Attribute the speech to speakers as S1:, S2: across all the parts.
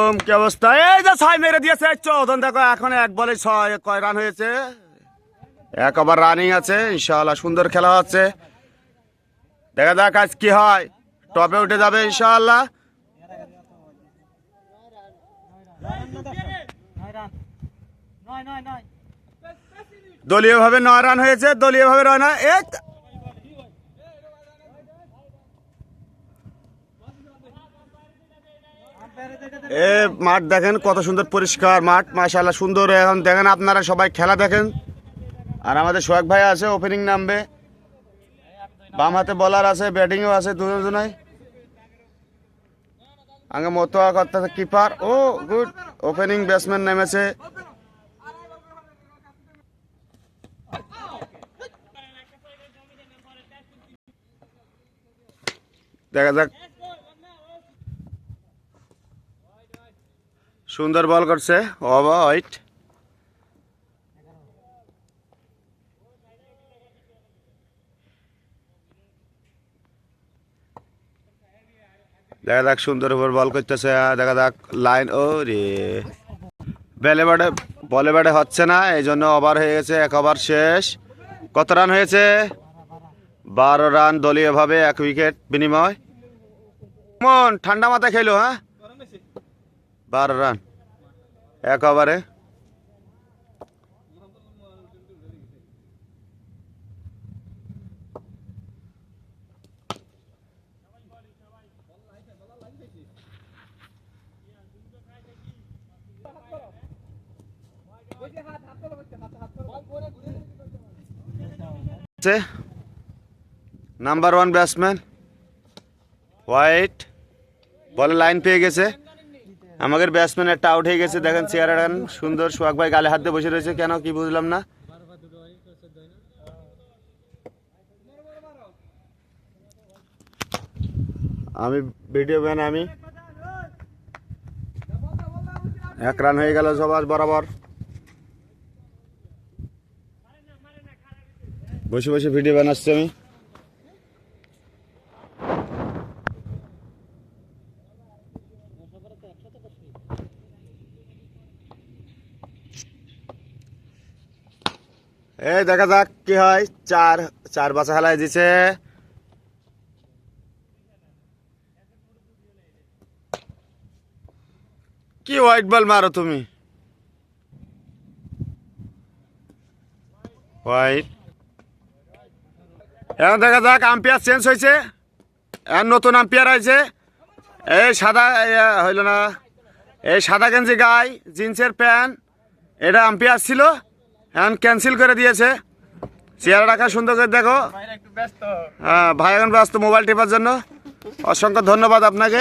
S1: আলাইকুম, কি অবস্থা? এই যে ছয় মেরে দিয়েছে চৌধন, দেখো এখন এক বলে ছয়। কয় রান হয়েছে? এক ওভার রানিং আছে। ইনশাআল্লাহ সুন্দর খেলা হচ্ছে, দেখা যাক আজ কি হয়। টপে উঠে যাবে ইনশাআল্লাহ। দলীয় ভাবে 9 রান হয়েছে, দলীয় ভাবে 9 না। এ মাঠ দেখেন কত সুন্দর পরিষ্কার মাঠ, মাশাআল্লাহ সুন্দর। এখন দেখেন আপনারা সবাই খেলা দেখেন। আর আমাদের সোহাগ ভাই আছে, ওপেনিং নামবে। বাম হাতে বলার আছে, ব্যাটিংও আছে দুজনাই। আগে মতোয়া করতেছে কিপার। ও গুড, ওপেনিং ব্যাটসম্যান নেমেছে। দেখা যাক, সুন্দর বল করছে ওভার। দেখা যাক সুন্দর উপর বল করতেছে। দেখা যাক লাইন। ও রে, বলে ব্যাটে হচ্ছে না, এই জন্য ওভার হয়ে গেছে। এক ওভার শেষ। কত রান হয়েছে? 12 রান দলীয় ভাবে, 1 উইকেট বিনিময়। মন ঠান্ডা মাথায় খেলো। হ্যাঁ, 12 রান 1 ওভারে। নাম্বার 1 ব্যাটসম্যান হোয়াইট, বলে লাইন পেয়ে গেছে। আমাদের ব্যাটসম্যান একটা আউট হয়ে গেছে। দেখেন চেয়ার রান সুন্দর। সোহাগ ভাই গালে হাত দিয়ে বসে রয়েছে কেন, কি বুঝলাম না। আমি ভিডিও ম্যান, আমি 1 রান হয়ে গেল সবার বরাবর। বসে বসে ভিডিও বানাচ্ছি আমি। এই দেখা যাক কি হয়। চার বাচ্চা খেলায় দিছে। কি হোয়াইট বল মারো তুমি, হোয়াইট। এখন দেখা যাক, আম্পায়ার চেঞ্জ হয়েছে, এখন নতুন আম্পায়ার আছে। এই সাদা হইল না, এই সাদা গেঞ্জি গায়ে জিন্সের প্যান্ট, এটা আম্পায়ার ছিল, এখন ক্যান্সেল করে দিয়েছে। চেয়ার রাখা সুন্দর করে দেখো। হ্যাঁ ভাই, এখন ব্যস্ত মোবাইল টেপার জন্য। অসংখ্য ধন্যবাদ আপনাকে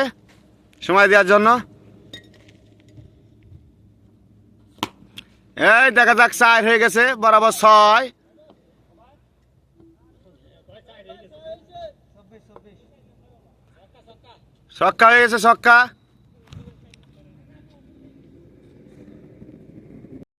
S1: সময় দেওয়ার জন্য। এই দেখা যাক 4 হয়ে গেছে, বরাবর 6। ছক্কা হয়ে গেছে, ছক্কা।